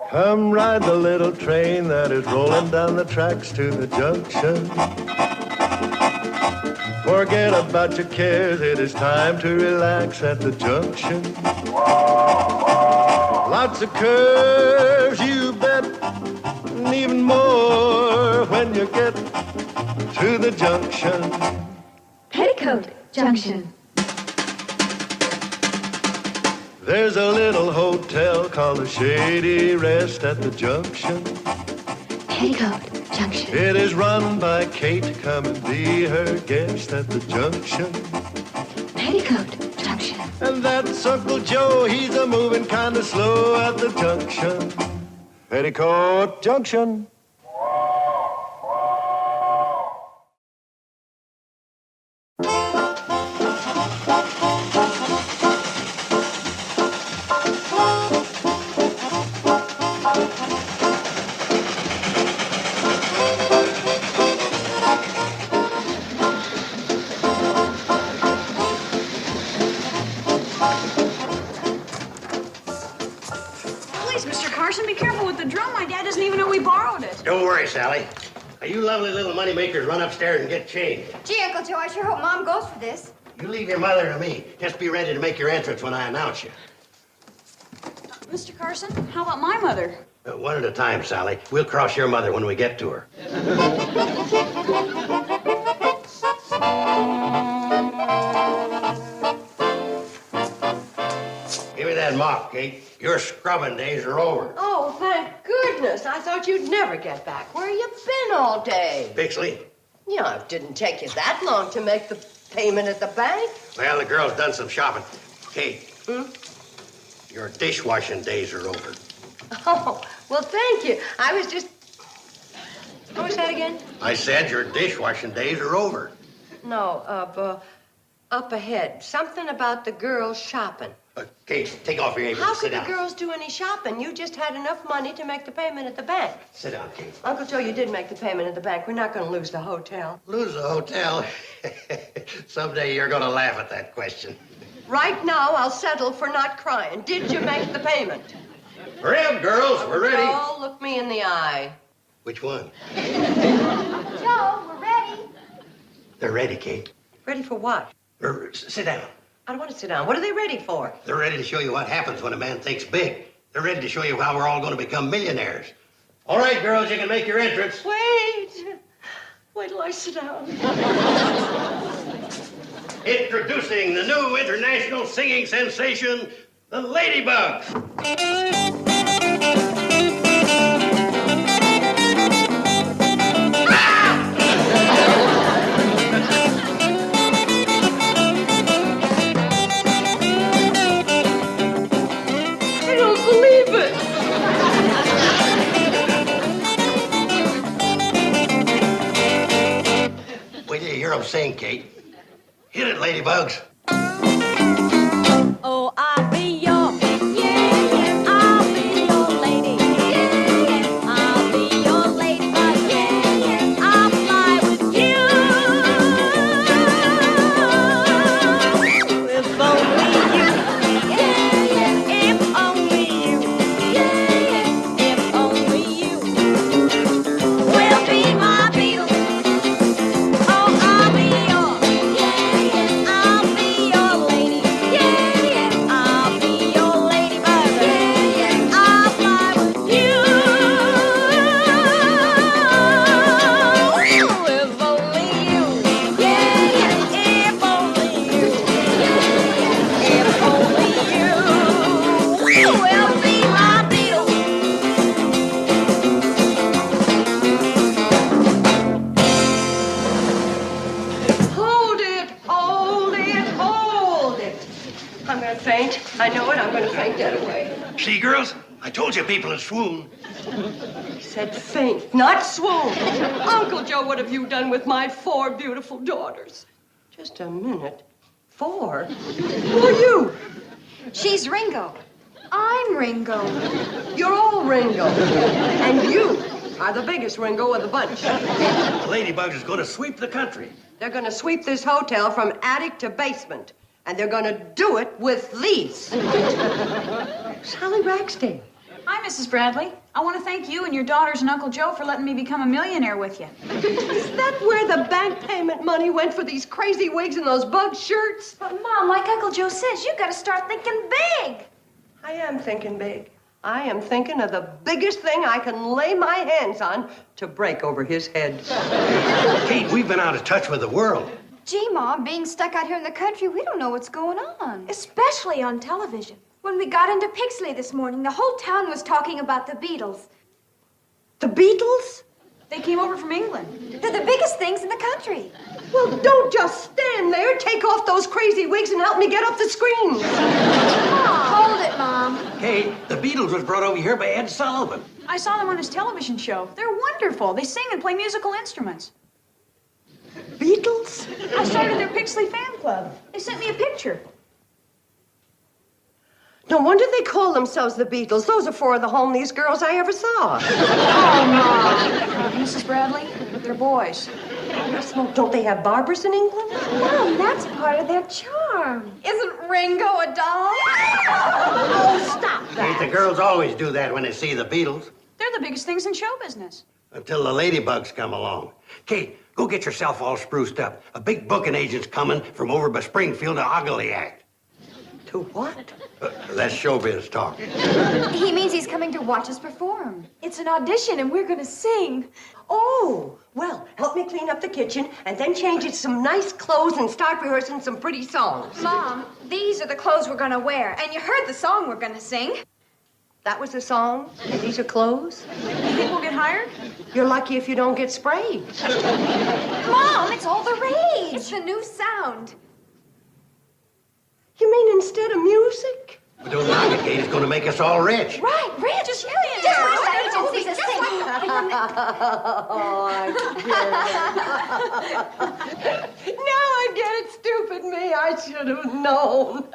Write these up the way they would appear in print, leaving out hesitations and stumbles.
Come ride the little train that is rolling down the tracks to the junction. Forget about your cares, it is time to relax at the junction. Lots of curves, you bet, and even more when you get to the junction. Petticoat Junction. There's a little hotel called the Shady Rest at the junction. Petticoat Junction. It is run by Kate. Come and be her guest at the junction. Petticoat Junction. And that's Uncle Joe. He's a moving kind of slow at the junction. Petticoat Junction. Be careful with the drum. My dad doesn't even know we borrowed it. Don't worry, Sally. Now, you lovely little moneymakers run upstairs and get changed. Gee, Uncle Joe, I sure hope Mom goes for this. You leave your mother to me. Just be ready to make your entrance when I announce you. Mr. Carson, how about my mother? One at a time, Sally. We'll cross your mother when we get to her. Give me that mop, Kate. Your scrubbing days are over. Oh, thank goodness. I thought you'd never get back. Where you been all day? Bixley? Yeah, it didn't take you that long to make the payment at the bank. Well, the girl's done some shopping. Kate, your dishwashing days are over. Oh, well, thank you. I was just... What was that again? I said your dishwashing days are over. No, up ahead. Something about the girls shopping. Kate, take off your apron. How Sit could down. the girls do any shopping? You just had enough money to make the payment at the bank. Sit down, Kate. Uncle Joe, you did make the payment at the bank. We're not going to lose the hotel. Lose the hotel? Someday you're going to laugh at that question. Right now, I'll settle for not crying. Did you make the payment? Hurry up, girls. We're ready. Joe, look me in the eye. Which one? Joe, we're ready. They're ready, Kate. Ready for what? Sit down. I don't want to sit down. What are they ready for? They're ready to show you what happens when a man thinks big. They're ready to show you how we're all going to become millionaires. All right, girls, you can make your entrance. Wait. Wait till I sit down. Introducing the new international singing sensation, the Ladybugs. I don't believe it. Wait till you hear them sing, Kate. Hit it, Ladybugs. Oh, I'll be your, yeah, I'll be your lady, yeah, I'll be your ladybug, yeah, I'll fly with you. If only you, yeah, if only you, yeah, if only you will be my beetle. Oh, I'll be your, yeah, I'll be your lady, yeah, I'll be your ladybug, yeah, I'll fly with you. If only you, yeah, if only you, if only you will be my beetle. Hold it, hold it, hold it. I'm going to faint. I know it. I'm going to faint dead away. See, girls? I told you people would swoon. He said faint, not swoon. Uncle Joe, what have you done with my 4 beautiful daughters? Just a minute. 4? Who are you? She's Ringo. I'm Ringo. You're all Ringo. And you are the biggest Ringo of the bunch. The Ladybugs is going to sweep the country. They're going to sweep this hotel from attic to basement. And they're gonna do it with Lise. Sally Ragsdale. Hi, Mrs. Bradley. I want to thank you and your daughters and Uncle Joe for letting me become a millionaire with you. Is that where the bank payment money went for these crazy wigs and those bug shirts? But, Mom, like Uncle Joe says, you gotta start thinking big. I am thinking big. I am thinking of the biggest thing I can lay my hands on to break over his head. Kate, we've been out of touch with the world. Gee, Mom, being stuck out here in the country, we don't know what's going on. Especially on television. When we got into Pixley this morning, the whole town was talking about the Beatles. The Beatles? They came over from England. They're the biggest things in the country. Well, don't just stand there. Take off those crazy wigs and help me get up the screen. Hold it, Mom. Kate, the Beatles was brought over here by Ed Sullivan. I saw them on his television show. They're wonderful. They sing and play musical instruments. Beatles? I started their Pixley fan club. They sent me a picture. No wonder they call themselves the Beatles. Those are four of the homeliest girls I ever saw. Mrs. Bradley, they're boys. Don't they have barbers in England? Mom, that's part of their charm. Isn't Ringo a doll? Oh, stop Kate, the girls always do that when they see the Beatles. They're the biggest things in show business. Until the Ladybugs come along. Kate, go get yourself all spruced up. A big booking agent's coming from over by Springfield to Ogilvy Act. To what? That's showbiz talk. He means he's coming to watch us perform. It's an audition, and we're gonna sing. Oh, well, help me clean up the kitchen and then change it some nice clothes and start rehearsing some pretty songs. Mom, these are the clothes we're gonna wear, and you heard the song we're gonna sing. That was the song? And these are clothes? You think we'll get hired? You're lucky if you don't get sprayed. Mom, it's all the rage. It's the new sound. You mean instead of music? We don't knock it, Kate. It's going to make us all rich. Right, Rich. Just Agencies to sing. Oh, I get it. Now I get it, stupid me. I should have known.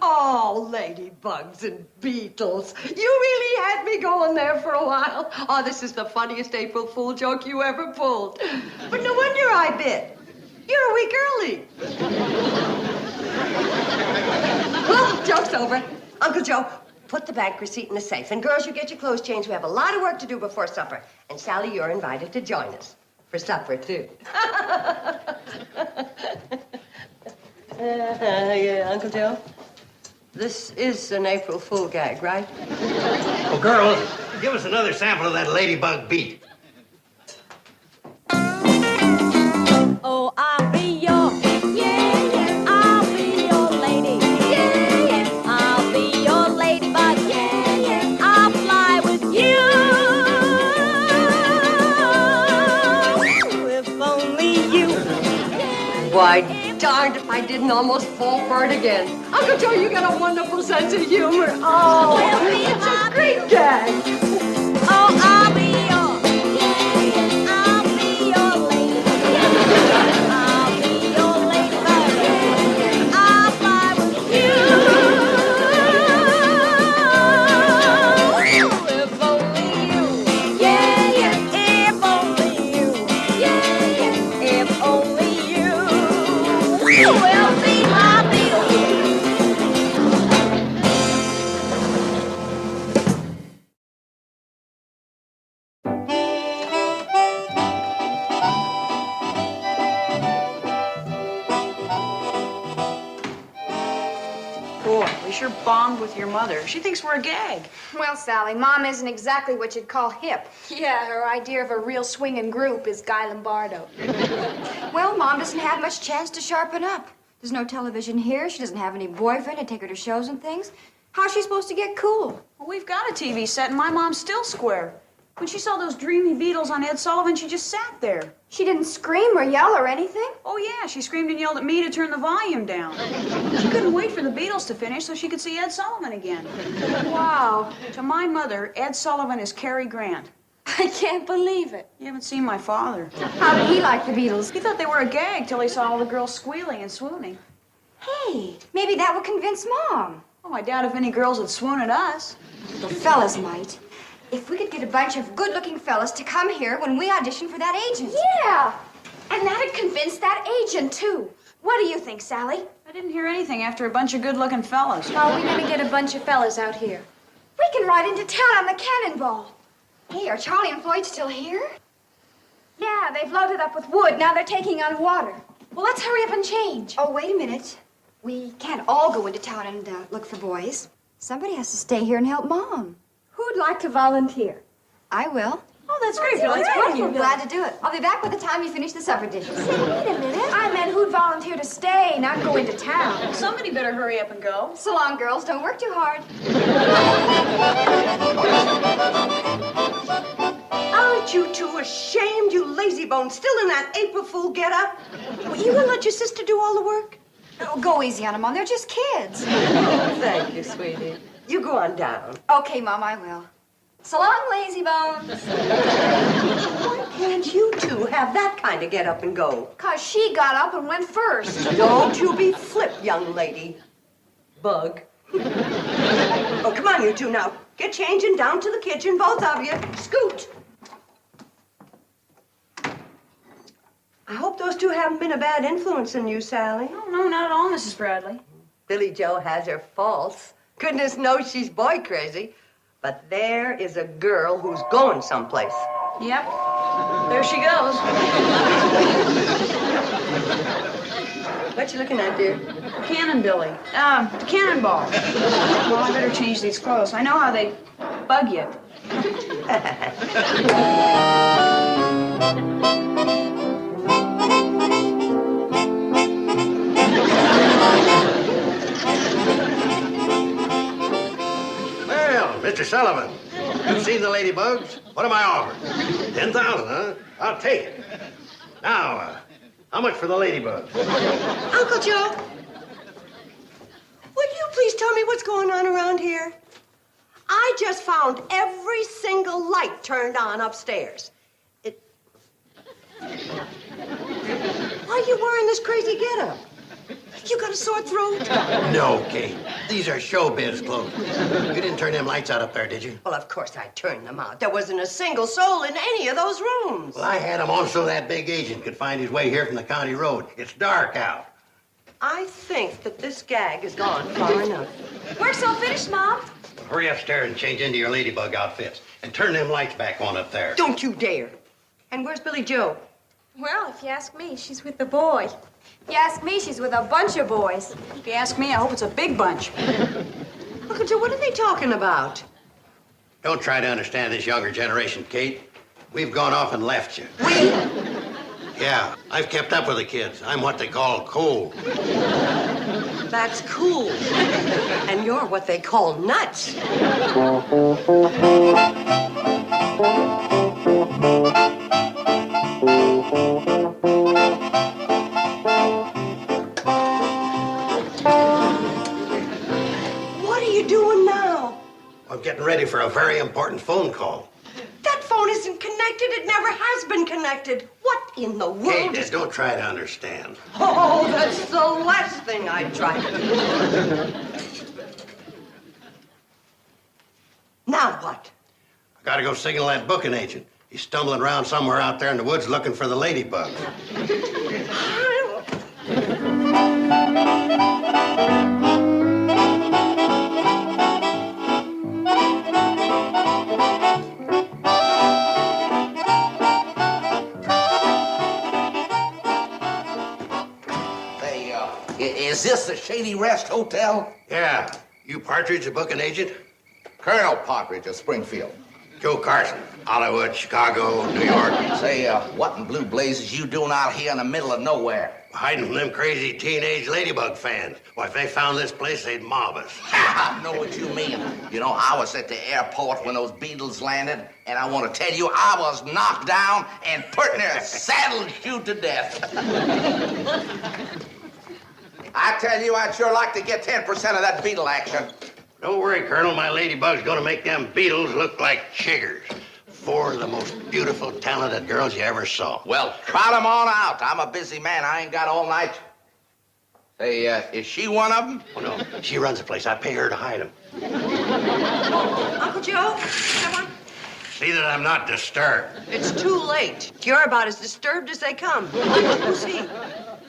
Oh, Ladybugs and Beatles. You really had me going there for a while. Oh, this is the funniest April Fool joke you ever pulled. But no wonder I bit. You're a week early. Well, joke's over. Uncle Joe, put the bank receipt in the safe. And girls, you get your clothes changed. We have a lot of work to do before supper. And Sally, you're invited to join us. For supper, too. Yeah, Uncle Joe? This is an April Fool gag, right? Well, girls, give us another sample of that Ladybug beat. Oh, I'll be your, yeah, yeah, I'll be your lady, yeah, yeah, I'll be your ladybug, yeah, yeah, I'll fly with you. If only you. Why, darned if I didn't almost fall for it again. Uncle Joe, you got a wonderful sense of humor. Oh, it's a great gag. Oh, I'll be your, yeah, yeah, I'll be your lady, yeah, I'll be your ladybug, yeah, yeah, I'll fly with you. If only you, yeah, yeah, if only you, yeah, yeah, if only you will be my Beatles. Boy, we sure bombed with your mother. She thinks we're a gag. Well, Sally, Mom isn't exactly what you'd call hip. Yeah, her idea of a real swinging group is Guy Lombardo. Well, Mom doesn't have much chance to sharpen up. There's no television here. She doesn't have any boyfriend to take her to shows and things. How's she supposed to get cool? Well, we've got a TV set, and my mom's still square. When she saw those dreamy Beatles on Ed Sullivan, she just sat there. She didn't scream or yell or anything. Oh, yeah, she screamed and yelled at me to turn the volume down. She couldn't wait for the Beatles to finish so she could see Ed Sullivan again. Wow. To my mother, Ed Sullivan is Cary Grant. I can't believe it. You haven't seen my father. How did he like the Beatles? He thought they were a gag till he saw all the girls squealing and swooning. Hey, maybe that would convince Mom. Oh, I doubt if any girls would swoon at us. The fellas might. If we could get a bunch of good-looking fellas to come here when we audition for that agent. Yeah, and that'd convince that agent, too. What do you think, Sally? I didn't hear anything after a bunch of good-looking fellas. How are we gonna get a bunch of fellas out here? We can ride into town on the cannonball. Hey, are Charlie and Floyd still here? Yeah, they've loaded up with wood. Now they're taking on water. Well, let's hurry up and change. Oh, wait a minute. We can't all go into town and look for boys. Somebody has to stay here and help Mom. Who'd like to volunteer? I will. Oh, that's great, Billy. It's great. wonderful. I'm glad to do it. I'll be back by the time you finish the supper dishes. Say, wait a minute. I meant who'd volunteer to stay, not go into town. Somebody better hurry up and go. So long, girls. Don't work too hard. Aren't you two ashamed, you lazy bones, still in that April Fool getup? Well, you gonna let your sister do all the work? Oh, go easy on them, Mom. They're just kids. Oh, thank you, sweetie. You go on down. Okay, Mom, I will. So long, lazy bones. Why can't you two have that kind of get up and go? 'Cause she got up and went first. Don't you be flip, young lady. Bug. Oh, come on, you two now. Get changing down to the kitchen, both of you. Scoot. I hope those two haven't been a bad influence on you, Sally. Oh, no, not at all, Mrs. Bradley. Billy Joe has her faults. Goodness knows she's boy crazy. But there is a girl who's going someplace. Yep. There she goes. What you looking at, dear? Cannon Billy. The cannonball. Well, I better change these clothes. I know how they bug you. Well, Mr. Sullivan, you've seen the Ladybugs? What am I offering? 10,000, huh? I'll take it. Now, how much for the Ladybugs? Uncle Joe, would you please tell me what's going on around here? I just found every single light turned on upstairs. Why are you wearing this crazy getup? You got a sore throat? No, Kate. These are showbiz clothes. You didn't turn them lights out up there, did you? Well, of course I turned them out. There wasn't a single soul in any of those rooms. Well, I had them on so that big agent could find his way here from the county road. It's dark out. I think that this gag has gone far enough. Work's all finished, Mom. Hurry upstairs and change into your Ladybug outfits. And turn them lights back on up there. Don't you dare. And where's Billy Joe? Well, if you ask me, she's with the boy. If you ask me, she's with a bunch of boys. If you ask me, I hope it's a big bunch. Uncle Joe, what are they talking about? Don't try to understand this younger generation, Kate. We've gone off and left you. We? Yeah, I've kept up with the kids. I'm what they call cold. That's cool. And you're what they call nuts. What are you doing now? I'm getting ready for a very important phone call. That phone isn't connected. It never has been connected. What in the world Kate, is... don't try to understand. Oh, that's the last thing I'd try to do. Now what? I gotta go signal that booking agent. He's stumbling around somewhere out there in the woods looking for the Ladybugs. Is this the Shady Rest Hotel? Yeah, you Partridge, the booking agent? Colonel Partridge of Springfield. Joe Carson, Hollywood, Chicago, New York. Say, what in blue blazes you doing out here in the middle of nowhere? Hiding from them crazy teenage Ladybug fans. Why, if they found this place, they'd mob us. I know what you mean. You know, I was at the airport when those Beatles landed, and I want to tell you, I was knocked down and put near saddled you to death. I tell you, I'd sure like to get 10% of that Beatle action. Don't worry, Colonel. My Ladybug's gonna make them Beatles look like chiggers. 4 of the most beautiful, talented girls you ever saw. Well, trot them on out. I'm a busy man. I ain't got all night. Say, is she one of them? Oh, no. She runs the place. I pay her to hide them. Uncle Joe, come on. See that I'm not disturbed. It's too late. You're about as disturbed as they come. Who's he?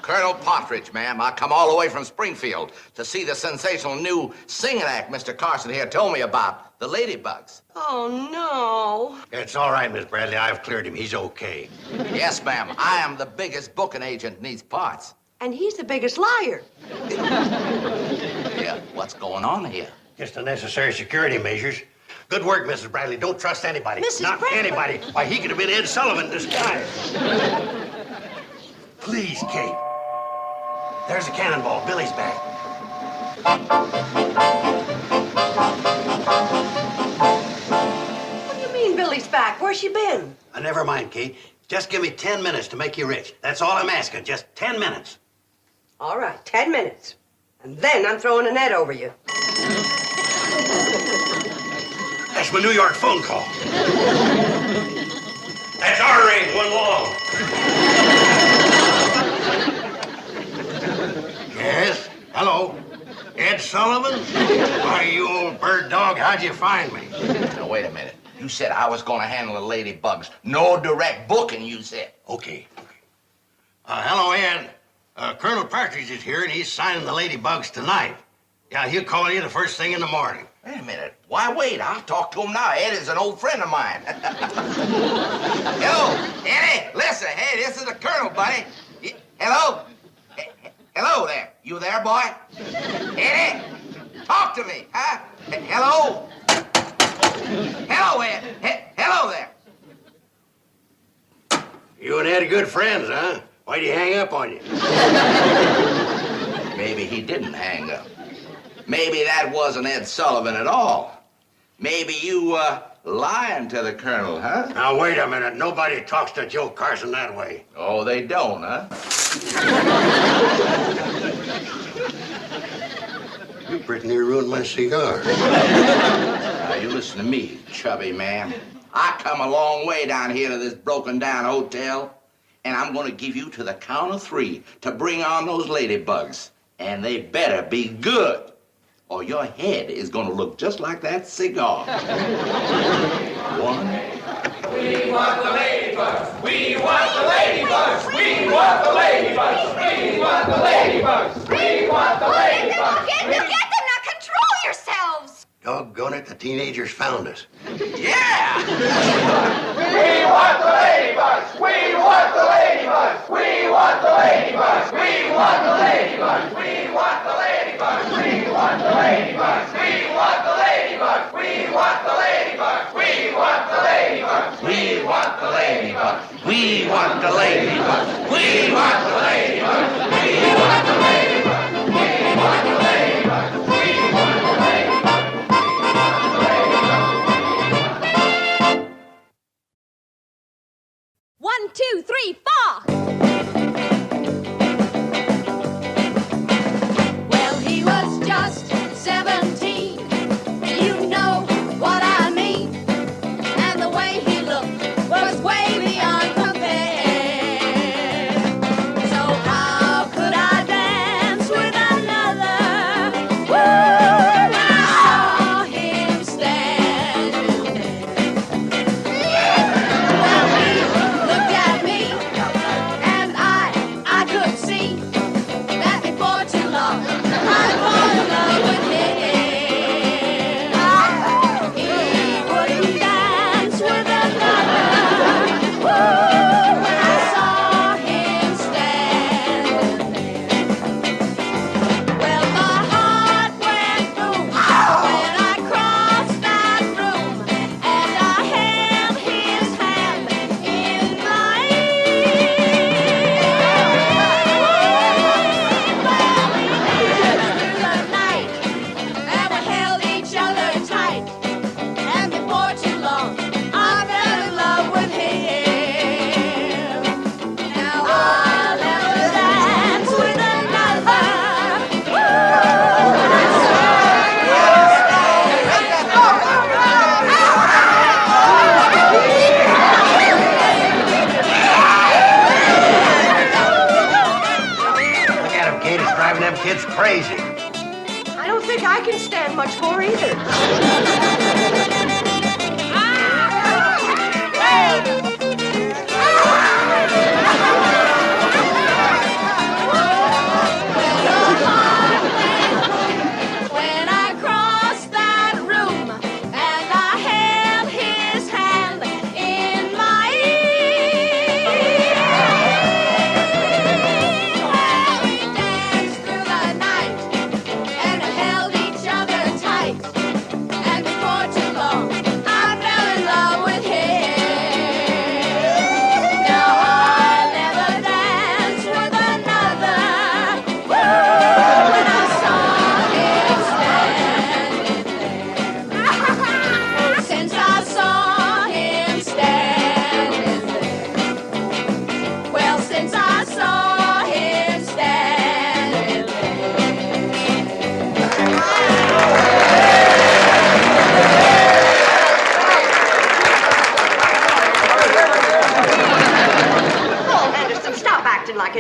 Colonel Partridge, ma'am. I come all the way from Springfield to see the sensational new singing act Mr. Carson here told me about, the Ladybugs. Oh, no. It's all right, Miss Bradley. I've cleared him. He's okay. Yes, ma'am. I am the biggest booking agent in these parts. And he's the biggest liar. Yeah, what's going on here? Just the necessary security measures. Good work, Mrs. Bradley. Don't trust anybody. Mrs. Not Bradley. anybody. Why, he could have been Ed Sullivan in disguise. Please, Kate. There's a cannonball. Billy's back. What do you mean Billy's back? Where's she been? Never mind, Kate. Just give me 10 minutes to make you rich. That's all I'm asking. Just 10 minutes. All right, 10 minutes. And then I'm throwing a net over you. That's my New York phone call. That's our range, one long. Yes? Hello? Ed Sullivan? Why, you old bird dog, how'd you find me? Now, wait a minute. You said I was going to handle the Ladybugs. No direct booking, you said. Okay. Hello, Ed. Colonel Partridge is here, and he's signing the Ladybugs tonight. Yeah, he'll call you the first thing in the morning. Wait a minute. Why wait? I'll talk to him now. Ed is an old friend of mine. Hello, Eddie. Listen, hey, this is the Colonel, buddy. Hello? Hello there. You there, boy? Eddie, talk to me, huh? Hello? Hello, Ed. Hello there. You and Ed are good friends, huh? Why'd he hang up on you? Maybe he didn't hang up. Maybe that wasn't Ed Sullivan at all. Maybe you, lying to the Colonel, huh? Now, wait a minute. Nobody talks to Joe Carson that way. Oh, they don't, huh? You pretty near ruined my cigar. Now, you listen to me, chubby man. I come a long way down here to this broken-down hotel, and I'm going to give you to the count of 3 to bring on those Ladybugs. And they better be good, or your head is going to look just like that cigar. 1. We want the Ladybugs! We want the Ladybugs! We want the Ladybugs! We want the Ladybugs! We want the Ladybugs! Get them! Now control yourselves! Doggone it, the teenagers found us. Yeah! We want the Ladybugs! We want the Ladybugs! We want the Ladybugs! We want the Ladybugs! We want the Ladybugs! We want the Ladybugs! We want the Ladybugs! We want the Ladybugs! We want the Ladybugs! We want the Ladybugs. We want the Ladybugs. We want the Ladybugs. We want the Ladybugs! We want the Ladybugs! We want the Ladybugs! 1, 2, 3, 4. Well, he was just 17. You know what I mean. And the way he looked was way beyond compare. So how could I dance with another? When I saw him standing there. Well, he looked at me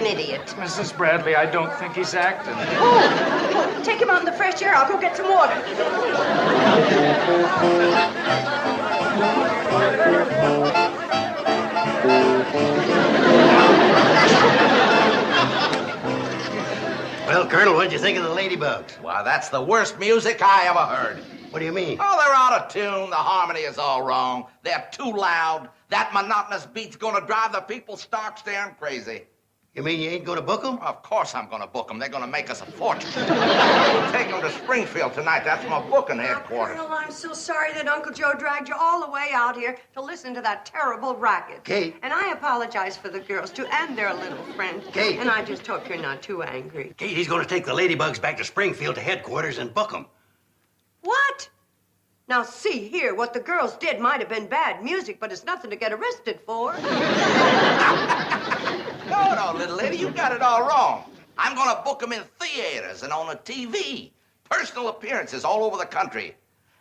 idiot. Mrs. Bradley, I don't think he's acting. Oh, take him out in the fresh air. I'll go get some water. Well, Colonel, what'd you think of the Ladybugs? Why, that's the worst music I ever heard. What do you mean? Oh, they're out of tune. The harmony is all wrong. They're too loud. That monotonous beat's gonna drive the people stark staring crazy. You mean you ain't gonna book them? Of course I'm gonna book them. They're gonna make us a fortune. Take them to Springfield tonight. That's my booking headquarters. Colonel, I'm so sorry that Uncle Joe dragged you all the way out here to listen to that terrible racket. Kate. And I apologize for the girls, too, and their little friend. Kate. And I just hope you're not too angry. Kate, he's gonna take the Ladybugs back to Springfield to headquarters and book them. What? Now, see here, what the girls did might have been bad music, but it's nothing to get arrested for. No, little lady, you got it all wrong. I'm gonna book them in theaters and on the TV. Personal appearances all over the country.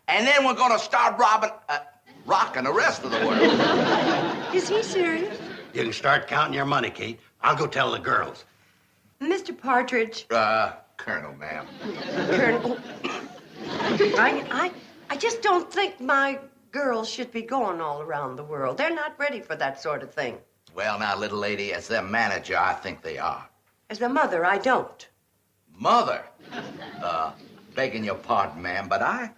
And then we're gonna start rocking the rest of the world. Is he serious? You can start counting your money, Kate. I'll go tell the girls. Mr. Partridge. Colonel, ma'am. Colonel. I just don't think my girls should be going all around the world. They're not ready for that sort of thing. Well, now, little lady, as their manager, I think they are. As their mother, I don't. Mother? Begging your pardon, ma'am, but I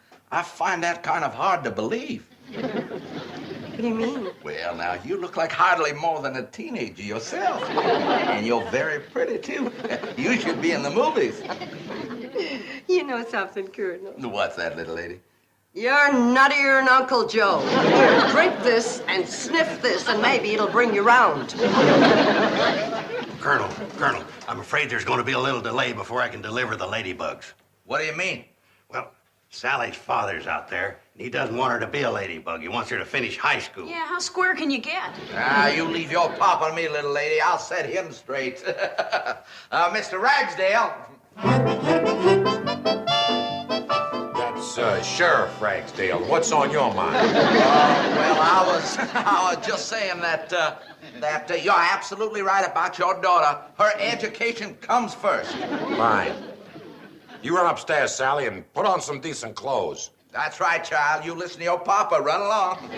find that kind of hard to believe. What do you mean? Well, now, you look like hardly more than a teenager yourself. And you're very pretty, too. You should be in the movies. You know something, Colonel? What's that, little lady? You're nuttier than Uncle Joe. Here, drink this and sniff this, and maybe it'll bring you round. Colonel, I'm afraid there's going to be a little delay before I can deliver the Ladybugs. What do you mean? Well, Sally's father's out there, and he doesn't want her to be a ladybug. He wants her to finish high school. Yeah, how square can you get? You leave your pop on me, little lady. I'll set him straight. Mr. Ragsdale. That's Sheriff Ragsdale. What's on your mind? Well, I was just saying that you're absolutely right about your daughter. Her education comes first. Fine. You run upstairs, Sally, and put on some decent clothes. That's right, child. You listen to your papa. Run along.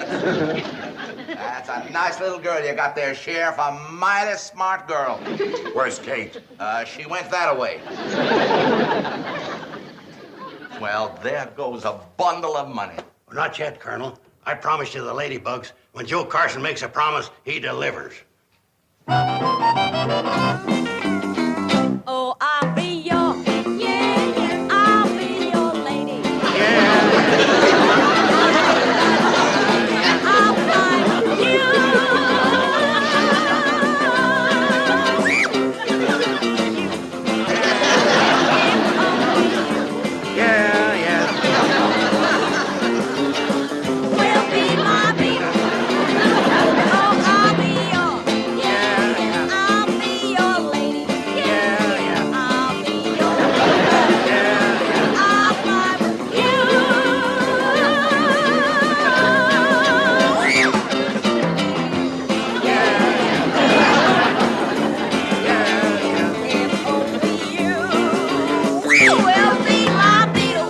That's a nice little girl you got there, Sheriff. A mighty smart girl. Where's Kate? She went that way. Well, there goes a bundle of money. Well, not yet, Colonel. I promised you the Ladybugs. When Joe Carson makes a promise, he delivers. Oh, I'll be your, I'll be your lady. I'll find you. Will be my baby. Oh, I'll be your, I'll be your lady. I'll be your lady. I'll fly with If only you will be my Beatle.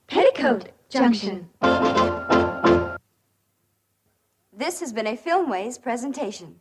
Petticoat Junction. This has been a Filmways presentation.